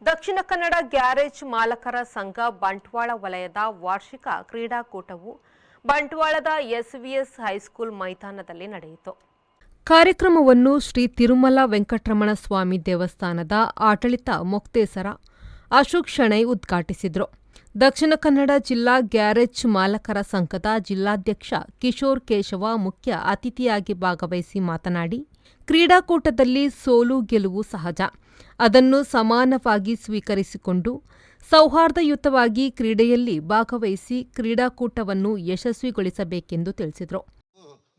Dakshina Kannada garage ಮಾಲಕರ ಸಂಘ ಬಂಟ್ವಾಳ ವಲಯದ ವಾರ್ಷಿಕ ಕ್ರೀಡಾಕೂಟವು ಬಂಟ್ವಾಳದ ಎಸ್ವಿಎಸ್ ಹೈಸ್ಕೂಲ್ ಮೈದಾನದಲ್ಲಿ ನಡೆಯಿತು. ಕಾರ್ಯಕ್ರಮವನ್ನು ಶ್ರೀ ತಿರುಮಲ ವೆಂಕಟರಮಣ ಸ್ವಾಮಿ ದೇವಸ್ಥಾನದ ಆಡಳಿತ ಮೊಕ್ತೇಸರ ಅಶೋಕ್ ಶೆಣೈ ಉದ್ಘಾಟಿಸಿದರು. ದಕ್ಷಿಣ ಕನ್ನಡ ಜಿಲ್ಲಾ ಗ್ಯಾರೇಜ್ ಮಾಲಕರ ಸಂಘದ ಜಿಲ್ಲಾಧ್ಯಕ್ಷ ಕಿಶೋರ್ ಕೇಶವ ಮುಖ್ಯ ಅತಿಥಿಯಾಗಿ ಭಾಗವಹಿಸಿ ಮಾತನಾಡಿ, ಕ್ರೀಡಾಕೂಟದಲ್ಲಿ ಸೋಲು ಗೆಲುವು ಸಹಜ. ಅದನ್ನು ಸಮಾನವಾಗಿ ಸ್ವೀಕರಿಸಿಕೊಂಡು ಸೌಹಾರ್ದಯುತವಾಗಿ ಕ್ರೀಡೆಯಲ್ಲಿ ಭಾಗವಹಿಸಿ ಕ್ರೀಡಾಕೂಟವನ್ನು ಯಶಸ್ವಿಗೊಳಿಸಬೇಕೆಂದು ತಿಳಿಸಿದರು.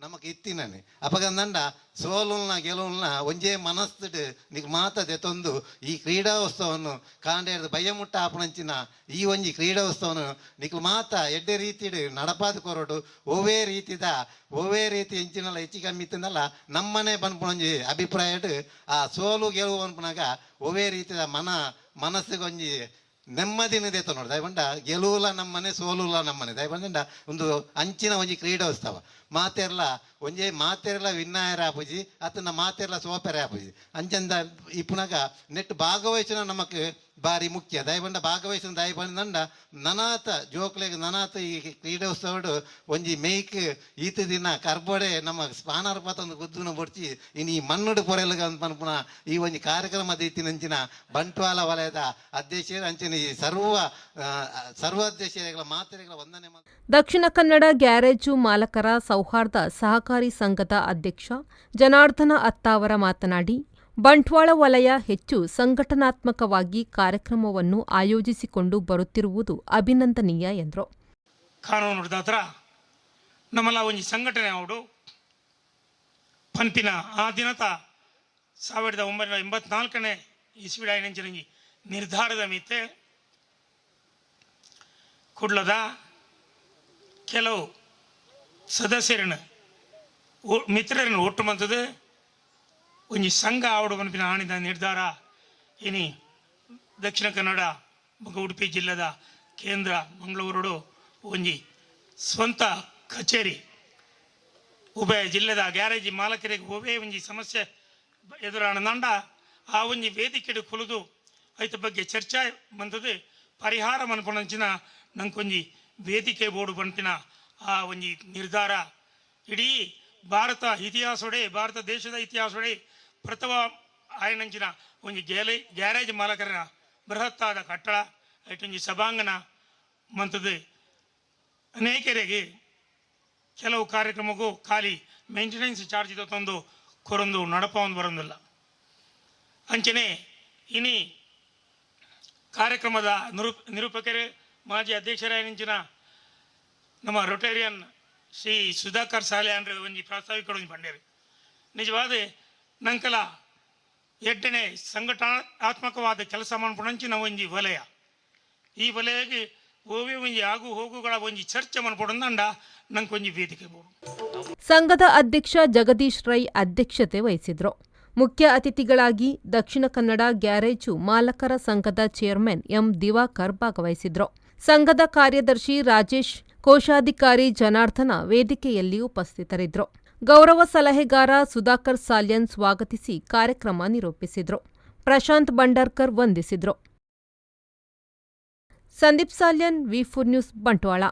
ನಮಗೆ ಇತ್ತಿನೇ ಅಪಗಂದಂಡ ಸೋಲುಲ್ನ ಗೆಲುಲ್ನ ಒಂಜೇ ಮನಸ್ಸಿಟ್ಟು ನಿಕ್ ಮಾತದೆ ತಂದು ಈ ಕ್ರೀಡಾೋತ್ಸವವನ್ನು ಕಾಂಡೇರ್ದು ಭಯಮುಟ್ಟ ಆಪಣಂಚಿನ ಈ ಒಂಜಿ ಕ್ರೀಡಾೋತ್ಸವನು ನಿಕ್ ಮಾತ ಎಡ್ಡೆ ರೀತಿ ನಡಪಾದ ಕೊರಡು ಓವೇ ರೀತಿ ಎಂಚಿನಲ್ಲ ಹೆಚ್ಚು ಕಮ್ಮಿ ಇತ್ತಂದಲ್ಲ ನಮ್ಮನೆ ಬಂದ್ಪುಣಂಜಿ ಅಭಿಪ್ರಾಯ ಆ ಸೋಲು ಗೆಲುವು ಅನ್ಪುನಾಗ ಓವೇ ರೀತಿದ ಮನಸ್ಸಿಗೊಂಜಿ ನೆಮ್ಮದಿನ ದೇತ ನೋಡಿ ದಯಬಂಡ ಗೆಲುವುಲ ನಮ್ಮನೆ ಸೋಲುಲ್ಲ ನಮ್ಮನೆ ದಯಬಂಡ ಒಂದು ಅಂಚಿನ ಒಂಜಿ ಕ್ರೀಡೋತ್ಸವ ಮಾತೆರ್ಲ ಒಂಜೇ ಮಾತೆರ್ಲ ವಿನ್ನಾಯರ ಆಪುಜಿ ಅತನ ಮಾತೆರ್ಲ ಸೋಪೆರ ಆಪುಜಿ ಅಂಚಂದ ಇಪ್ಪುನಾಗ ನೆಟ್ ಭಾಗವಹಿಸಿನ ನಮಕ್ ಬಾರಿ ಮುಖ್ಯ ದಯಬಂಡ ಭಾಗವಹಿಸಿನ ದಯಬಂಡ ನನಾತ ಜೋಕ್ಲೆಗ್ ನನಾತ ಈ ಕ್ರೀಡೋತ್ಸವಡು ಒಂಜಿ ಮೇಯ್ಕ್ ಈತ ದಿನ ಕರ್ಬೋಡೆ ನಮ್ಮ ಸ್ಪಾನರ್ ಪತ್ತೊಂದು ಗುದ್ದುನ ಬೊಡ್ಚಿ ಇನ್ನು ಈ ಮಣ್ಣುಡು ಪೊರೆಲ್ಗ ಪನ್ಪುನ ಈ ಒಂಜಿ ಕಾರ್ಯಕ್ರಮ ದೀತಿನಂಚಿನ ಬಂಟ್ವಾಳ ವಲಯದ ಅಧ್ಯಕ್ಷರು ಅಂಚಿನ ಈ ಸರ್ವಾಧ್ಯಕ್ಷರ ಮಾತೆರೆಗಳ ವಂದನೆ. ದಕ್ಷಿಣ ಕನ್ನಡ ಗ್ಯಾರೇಜು ಮಾಲಕರ ಸೌಹಾರ್ದ ಸಹಕಾರಿ ಸಂಘದ ಅಧ್ಯಕ್ಷ ಜನಾರ್ದನ ಅತ್ತಾವರ ಮಾತನಾಡಿ, ಬಂಟ್ವಾಳ ವಲಯ ಹೆಚ್ಚು ಸಂಘಟನಾತ್ಮಕವಾಗಿ ಕಾರ್ಯಕ್ರಮವನ್ನು ಆಯೋಜಿಸಿಕೊಂಡು ಬರುತ್ತಿರುವುದು ಅಭಿನಂದನೀಯ ಎಂದರು. ಕಾನೂನು ಹತ್ರ ನಮ್ಮಲ್ಲ ಒಂಜಿ ಸಂಘಟನೆ ಅವಡು ಪನ್ಪಿನ ಆ ದಿನತ 1984ನೇ ಇಸ್ವಿಡಾಯಿನಂಚಿನ ನಿರ್ಧಾರದ ಮಿತ್ತೆ ಕುಡ್ಲದ ಕೆಲವು ಸದಸ್ಯರನ್ನು ಮಿತ್ರರನ್ನು ಒಟ್ಟು ಮಂತದ್ದು ಒಂಜಿ ಸಂಘ ಆವಡು ಪನ್ಪಿನ ಆಣಿದ ನಿರ್ಧಾರ ಇನಿ ದಕ್ಷಿಣ ಕನ್ನಡ ಉಡುಪಿ ಜಿಲ್ಲೆದ ಕೇಂದ್ರ ಮಂಗಳೂರು ಒಂಜಿ ಸ್ವಂತ ಕಚೇರಿ ಉಭಯ ಜಿಲ್ಲೆದ ಗ್ಯಾರೇಜ್ ಮಾಲಕರಿಗೆ ಒಬ್ಬೇ ಒಂಜಿ ಸಮಸ್ಯೆ ಎದುರಾಣ ನಂಡ ಆ ಒಂಜಿ ವೇದಿಕೆಡು ಕುಲಿದು ಐತ ಬಗ್ಗೆ ಚರ್ಚೆ ಮಂತದ್ದು ಪರಿಹಾರ ಮನ್ಪುಣಂಚಿನ ನಂಗೊಂಜಿ ವೇದಿಕೆ ಬೋರ್ಡು ಪನ್ಪಿನ ಆ ಒಂಜಿ ನಿರ್ಧಾರ ಇಡೀ ಭಾರತ ಇತಿಹಾಸೊಡೆ ಭಾರತ ದೇಶದ ಇತಿಹಾಸೊಡೆ ಪ್ರಥಮ ಆಯನಂಚಿನ ಒಂಜಿ ಗ್ಯಾರೇಜ್ ಮಾಲಕರ ಬೃಹತ್ತಾದ ಕಟ್ಟಡ ಐಟೊಂಜಿ ಸಭಾಂಗಣ ಮಂತದ್ದು ಅನೇಕರಿಗೆ ಕೆಲವು ಕಾರ್ಯಕ್ರಮಕ್ಕೂ ಖಾಲಿ ಮೇಂಟೆನೆನ್ಸ್ ಚಾರ್ಜ್ ತಂದು ಕೊರೊಂದು ನಡಪವನ್ನು ಬರೋದಿಲ್ಲ. ಅಂಚನೆ ಇನಿ ಕಾರ್ಯಕ್ರಮದ ನಿರೂಪಕರೇ ಮಾಜಿ ಅಧ್ಯಕ್ಷರಾಯನಿಂಚಿನ ನಮ್ಮ ರೊಟೇರಿಯನ್ ಶ್ರೀ ಸುಧಾಕರ್ ಸಾಲೆ ಅಂದ್ರೆ ಒಂಜಿ ಪ್ರಾಸ್ತಾವಿಕ ಪಂಡೇರು ನಿಜವಾದ ನಂಕಲ ಎಡ್ಡನೆ ಸಂಘಟನಾತ್ಮಕವಾದ ಕೆಲಸ ಮನ್ಪುಣಂಚಿನ ಒಂಜಿ ವಲಯ ಈ ವಲಯಕ್ಕೆ ಓವೇ ಒಂಜಿ ಆಗು ಹೋಗುಗಳ ಒಂಜಿ ಚರ್ಚೆ ಮನ್ಪುಡಂದಂಡ ನಂಗೊಂಜಿ ವೇದಿಕೆ ಬೋಡು. ಸಂಘದ ಅಧ್ಯಕ್ಷ ಜಗದೀಶ್ ರೈ ಅಧ್ಯಕ್ಷತೆ ವಹಿಸಿದ್ರು. ಮುಖ್ಯ ಅತಿಥಿಗಳಾಗಿ ದಕ್ಷಿಣ ಕನ್ನಡ ಗ್ಯಾರೇಜು ಮಾಲಕರ ಸಂಘದ ಚೇರ್ಮನ್ ಎಂ ದಿವಾಕರ್ ಭಾಗವಹಿಸಿದ್ರು. ಸಂಘದ ಕಾರ್ಯದರ್ಶಿ ರಾಜೇಶ್, ಕೋಶಾಧಿಕಾರಿ ಜನಾರ್ದನ ವೇದಿಕೆಯಲ್ಲಿ ಉಪಸ್ಥಿತರಿದ್ದರು. ಗೌರವ ಸಲಹೆಗಾರ ಸುಧಾಕರ್ ಸಾಲ್ಯನ್ ಸ್ವಾಗತಿಸಿ ಕಾರ್ಯಕ್ರಮ ನಿರೂಪಿಸಿದರು. ಪ್ರಶಾಂತ್ ಬಂಡರ್ಕರ್ ವಂದಿಸಿದರು. ಸಂದೀಪ್ ಸಾಲ್ಯನ್, ವಿ4 ನ್ಯೂಸ್, ಬಂಟ್ವಾಳ.